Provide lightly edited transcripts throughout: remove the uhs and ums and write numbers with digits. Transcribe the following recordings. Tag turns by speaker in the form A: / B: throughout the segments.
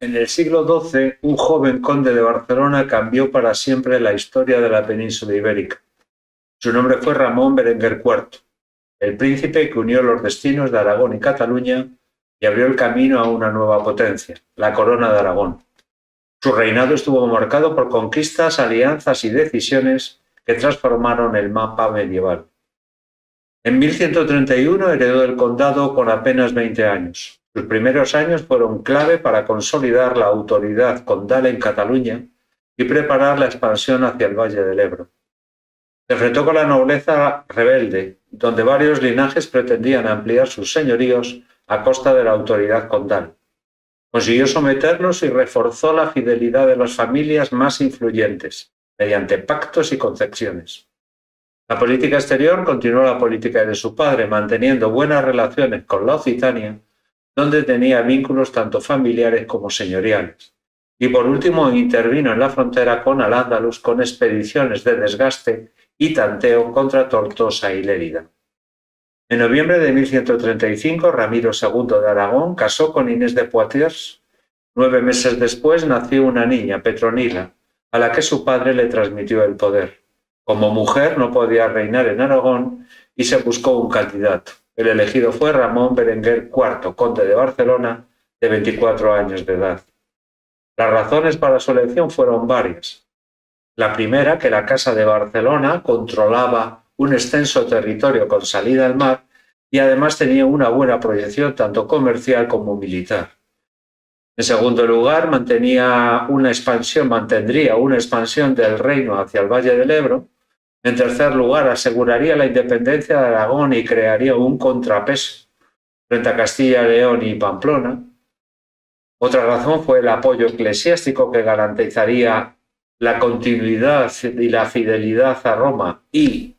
A: En el siglo XII, un joven conde de Barcelona cambió para siempre la historia de la península ibérica. Su nombre fue Ramón Berenguer IV, el príncipe que unió los destinos de Aragón y Cataluña y abrió el camino a una nueva potencia, la Corona de Aragón. Su reinado estuvo marcado por conquistas, alianzas y decisiones que transformaron el mapa medieval. En 1131 heredó el condado con apenas 20 años. Sus primeros años fueron clave para consolidar la autoridad condal en Cataluña y preparar la expansión hacia el Valle del Ebro. Se enfrentó con la nobleza rebelde, donde varios linajes pretendían ampliar sus señoríos a costa de la autoridad condal. Consiguió someterlos y reforzó la fidelidad de las familias más influyentes, mediante pactos y concesiones. La política exterior continuó la política de su padre, manteniendo buenas relaciones con la Occitania, donde tenía vínculos tanto familiares como señoriales. Y por último intervino en la frontera con Al-Ándalus con expediciones de desgaste y tanteo contra Tortosa y Lérida. En noviembre de 1135, Ramiro II de Aragón casó con Inés de Poitiers. 9 meses después nació una niña, Petronila, a la que su padre le transmitió el poder. Como mujer no podía reinar en Aragón y se buscó un candidato. El elegido fue Ramón Berenguer IV, conde de Barcelona, de 24 años de edad. Las razones para su elección fueron varias. La primera, que la Casa de Barcelona controlaba un extenso territorio con salida al mar y además tenía una buena proyección tanto comercial como militar. En segundo lugar, mantendría una expansión del reino hacia el Valle del Ebro. En tercer lugar, aseguraría la independencia de Aragón y crearía un contrapeso frente a Castilla, León y Pamplona. Otra razón fue el apoyo eclesiástico que garantizaría la continuidad y la fidelidad a Roma y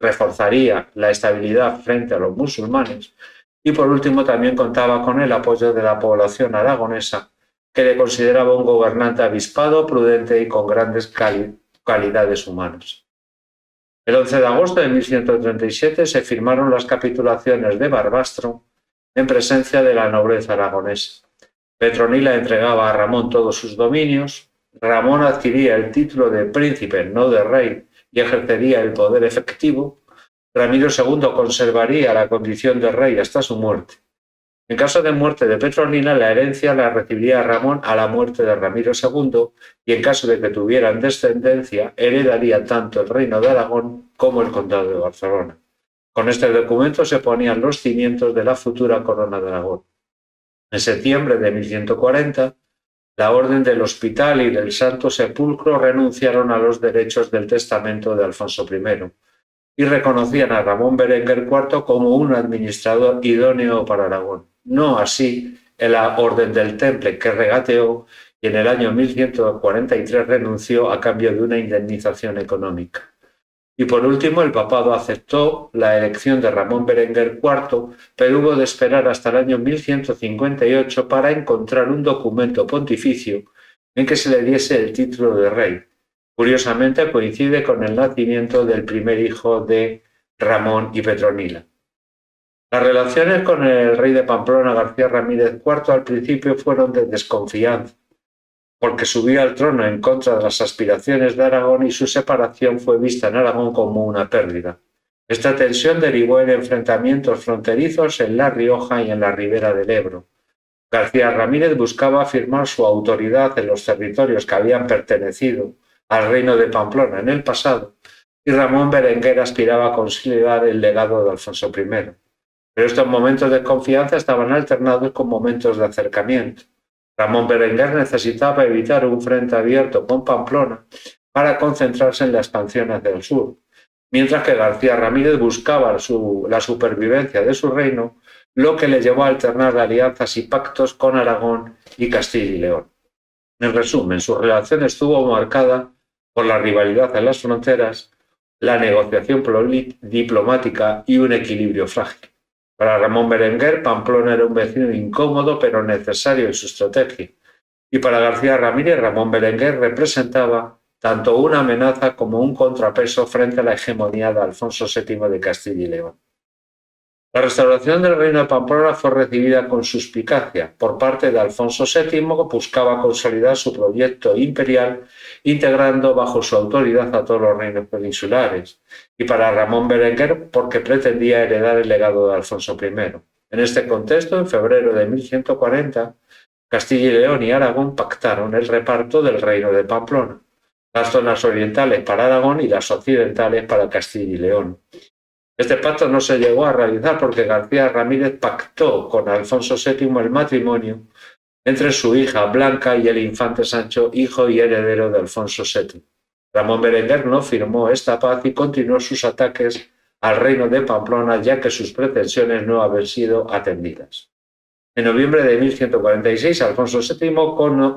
A: reforzaría la estabilidad frente a los musulmanes. Y por último también contaba con el apoyo de la población aragonesa, que le consideraba un gobernante avispado, prudente y con grandes calidades humanas. El 11 de agosto de 1137 se firmaron las capitulaciones de Barbastro en presencia de la nobleza aragonesa. Petronila entregaba a Ramón todos sus dominios, Ramón adquiría el título de príncipe, no de rey, y ejercería el poder efectivo. Ramiro II conservaría la condición de rey hasta su muerte. En caso de muerte de Petronila, la herencia la recibiría Ramón a la muerte de Ramiro II y en caso de que tuvieran descendencia, heredaría tanto el reino de Aragón como el condado de Barcelona. Con este documento se ponían los cimientos de la futura corona de Aragón. En septiembre de 1140, la Orden del Hospital y del Santo Sepulcro renunciaron a los derechos del testamento de Alfonso I y reconocían a Ramón Berenguer IV como un administrador idóneo para Aragón. No así la Orden del Temple, que regateó y en el año 1143 renunció a cambio de una indemnización económica. Y por último, el papado aceptó la elección de Ramón Berenguer IV, pero hubo de esperar hasta el año 1158 para encontrar un documento pontificio en que se le diese el título de rey. Curiosamente coincide con el nacimiento del primer hijo de Ramón y Petronila. Las relaciones con el rey de Pamplona, García Ramírez IV, al principio fueron de desconfianza, porque subía al trono en contra de las aspiraciones de Aragón y su separación fue vista en Aragón como una pérdida. Esta tensión derivó en enfrentamientos fronterizos en La Rioja y en la ribera del Ebro. García Ramírez buscaba afirmar su autoridad en los territorios que habían pertenecido al reino de Pamplona en el pasado, y Ramón Berenguer aspiraba a consolidar el legado de Alfonso I. Pero estos momentos de confianza estaban alternados con momentos de acercamiento. Ramón Berenguer necesitaba evitar un frente abierto con Pamplona para concentrarse en la expansión hacia el sur, mientras que García Ramírez buscaba la supervivencia de su reino, lo que le llevó a alternar alianzas y pactos con Aragón y Castilla y León. En resumen, su relación estuvo marcada por la rivalidad en las fronteras, la negociación diplomática y un equilibrio frágil. Para Ramón Berenguer, Pamplona era un vecino incómodo pero necesario en su estrategia. Y para García Ramírez, Ramón Berenguer representaba tanto una amenaza como un contrapeso frente a la hegemonía de Alfonso VII de Castilla y León. La restauración del reino de Pamplona fue recibida con suspicacia por parte de Alfonso VII, que buscaba consolidar su proyecto imperial, integrando bajo su autoridad a todos los reinos peninsulares, y para Ramón Berenguer porque pretendía heredar el legado de Alfonso I. En este contexto, en febrero de 1140, Castilla y León y Aragón pactaron el reparto del reino de Pamplona, las zonas orientales para Aragón y las occidentales para Castilla y León. Este pacto no se llegó a realizar porque García Ramírez pactó con Alfonso VII el matrimonio entre su hija Blanca y el infante Sancho, hijo y heredero de Alfonso VII. Ramón Berenguer no firmó esta paz y continuó sus ataques al reino de Pamplona, ya que sus pretensiones no habían sido atendidas. En noviembre de 1146, Alfonso VII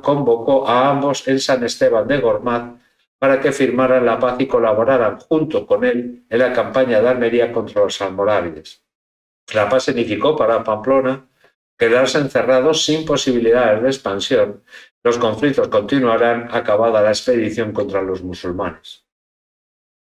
A: convocó a ambos en San Esteban de Gormaz para que firmaran la paz y colaboraran junto con él en la campaña de Almería contra los almorávides. La paz significó para Pamplona quedarse encerrados sin posibilidades de expansión. Los conflictos continuarán acabada la expedición contra los musulmanes.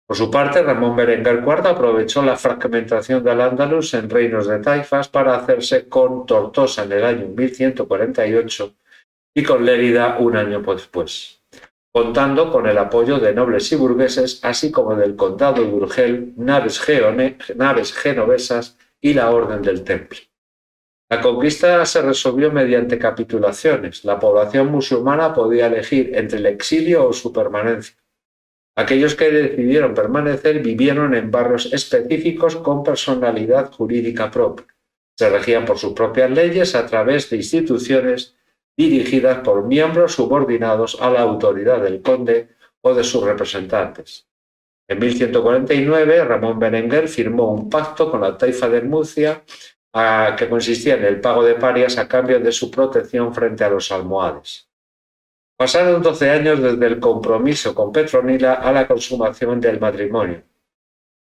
A: Por su parte, Ramón Berenguer IV aprovechó la fragmentación del Andalus en reinos de taifas para hacerse con Tortosa en el año 1148 y con Lérida un año después, contando con el apoyo de nobles y burgueses, así como del condado de Urgel, naves genovesas y la Orden del Temple. La conquista se resolvió mediante capitulaciones. La población musulmana podía elegir entre el exilio o su permanencia. Aquellos que decidieron permanecer vivieron en barrios específicos con personalidad jurídica propia. Se regían por sus propias leyes a través de instituciones dirigidas por miembros subordinados a la autoridad del conde o de sus representantes. En 1149, Ramón Berenguer firmó un pacto con la taifa de Murcia que consistía en el pago de parias a cambio de su protección frente a los almohades. Pasaron 12 años desde el compromiso con Petronila a la consumación del matrimonio.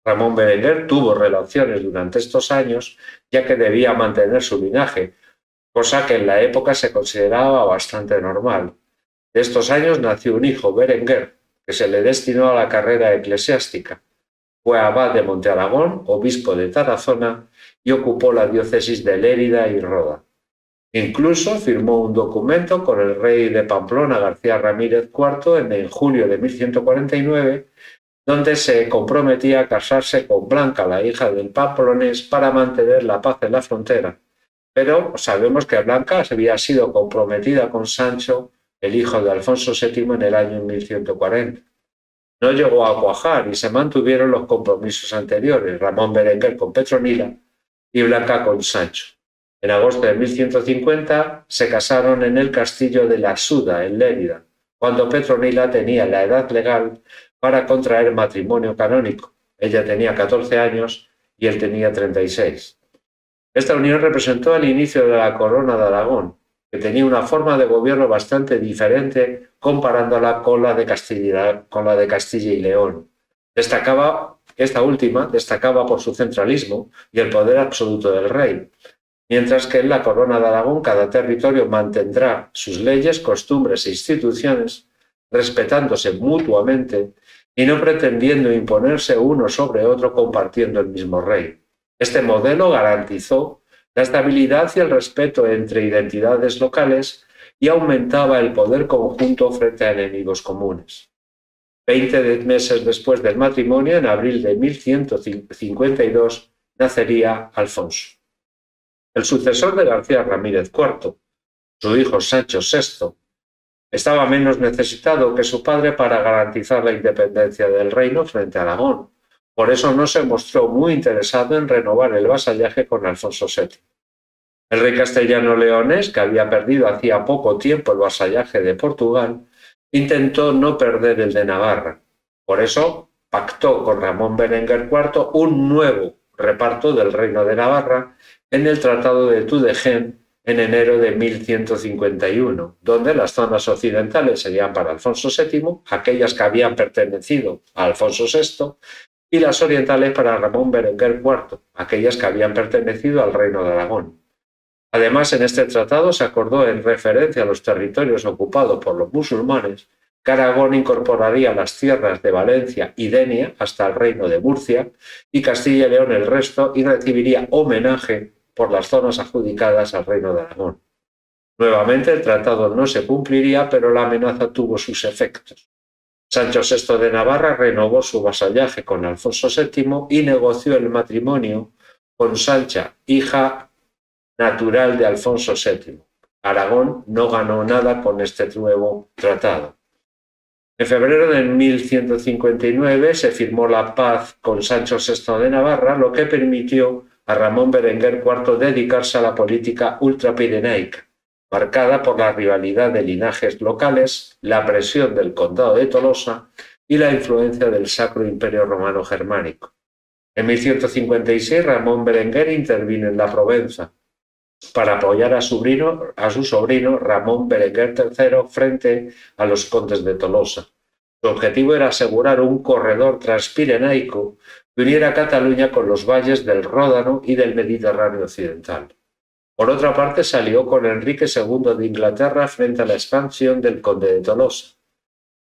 A: Ramón Berenguer tuvo relaciones durante estos años, ya que debía mantener su linaje, cosa que en la época se consideraba bastante normal. De estos años nació un hijo, Berenguer, que se le destinó a la carrera eclesiástica. Fue abad de Montearagón, obispo de Tarazona y ocupó la diócesis de Lérida y Roda. Incluso firmó un documento con el rey de Pamplona, García Ramírez IV, en julio de 1149, donde se comprometía a casarse con Blanca, la hija del pamplonés, para mantener la paz en la frontera. Pero sabemos que Blanca había sido comprometida con Sancho, el hijo de Alfonso VII, en el año 1140. No llegó a cuajar y se mantuvieron los compromisos anteriores, Ramón Berenguer con Petronila y Blanca con Sancho. En agosto de 1150 se casaron en el castillo de la Suda, en Lérida, cuando Petronila tenía la edad legal para contraer matrimonio canónico. Ella tenía 14 años y él tenía 36. Esta unión representó el inicio de la corona de Aragón, que tenía una forma de gobierno bastante diferente comparándola con la de Castilla y León. Esta última destacaba por su centralismo y el poder absoluto del rey, mientras que en la corona de Aragón cada territorio mantendrá sus leyes, costumbres e instituciones, respetándose mutuamente y no pretendiendo imponerse uno sobre otro compartiendo el mismo rey. Este modelo garantizó la estabilidad y el respeto entre identidades locales y aumentaba el poder conjunto frente a enemigos comunes. 20 meses después del matrimonio, en abril de 1152, nacería Alfonso. El sucesor de García Ramírez IV, su hijo Sancho VI, estaba menos necesitado que su padre para garantizar la independencia del reino frente a Aragón. Por eso no se mostró muy interesado en renovar el vasallaje con Alfonso VII. El rey castellano-leonés, que había perdido hacía poco tiempo el vasallaje de Portugal, intentó no perder el de Navarra. Por eso pactó con Ramón Berenguer IV un nuevo reparto del reino de Navarra en el Tratado de Tudela en enero de 1151, donde las zonas occidentales serían para Alfonso VII, aquellas que habían pertenecido a Alfonso VI, y las orientales para Ramón Berenguer IV, aquellas que habían pertenecido al reino de Aragón. Además, en este tratado se acordó, en referencia a los territorios ocupados por los musulmanes, que Aragón incorporaría las tierras de Valencia y Denia hasta el reino de Murcia y Castilla y León el resto, y recibiría homenaje por las zonas adjudicadas al reino de Aragón. Nuevamente el tratado no se cumpliría, pero la amenaza tuvo sus efectos. Sancho VI de Navarra renovó su vasallaje con Alfonso VII y negoció el matrimonio con Sancha, hija natural de Alfonso VII. Aragón no ganó nada con este nuevo tratado. En febrero de 1159 se firmó la paz con Sancho VI de Navarra, lo que permitió a Ramón Berenguer IV dedicarse a la política ultrapirenaica, marcada por la rivalidad de linajes locales, la presión del condado de Tolosa y la influencia del Sacro Imperio Romano Germánico. En 1156 Ramón Berenguer intervino en la Provenza para apoyar a su sobrino Ramón Berenguer III frente a los condes de Tolosa. Su objetivo era asegurar un corredor transpirenaico que uniera Cataluña con los valles del Ródano y del Mediterráneo occidental. Por otra parte, se alió con Enrique II de Inglaterra frente a la expansión del conde de Tolosa.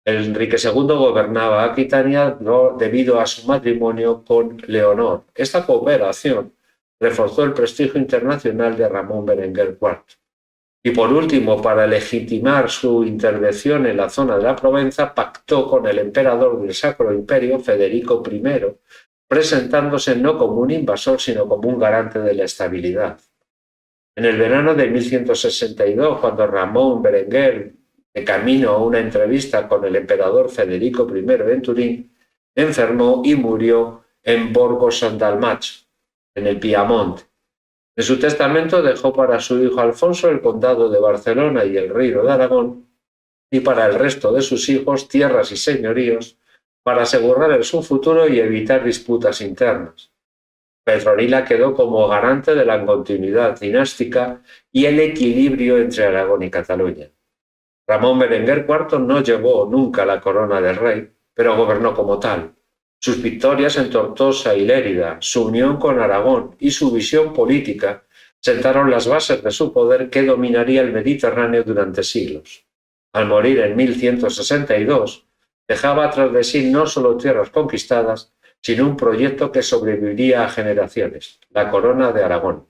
A: Enrique II gobernaba Aquitania debido a su matrimonio con Leonor. Esta cooperación reforzó el prestigio internacional de Ramón Berenguer IV. Y por último, para legitimar su intervención en la zona de la Provenza, pactó con el emperador del Sacro Imperio, Federico I, presentándose no como un invasor, sino como un garante de la estabilidad. En el verano de 1162, cuando Ramón Berenguer, de camino a una entrevista con el emperador Federico I en Turín, enfermó y murió en Borgo San Dalmazzo, en el Piamonte. En su testamento dejó para su hijo Alfonso el condado de Barcelona y el reino de Aragón, y para el resto de sus hijos tierras y señoríos, para asegurar su futuro y evitar disputas internas. Petronila quedó como garante de la continuidad dinástica y el equilibrio entre Aragón y Cataluña. Ramón Berenguer IV no llevó nunca la corona de rey, pero gobernó como tal. Sus victorias en Tortosa y Lérida, su unión con Aragón y su visión política sentaron las bases de su poder que dominaría el Mediterráneo durante siglos. Al morir en 1162, dejaba tras de sí no solo tierras conquistadas, sino un proyecto que sobreviviría a generaciones, la Corona de Aragón.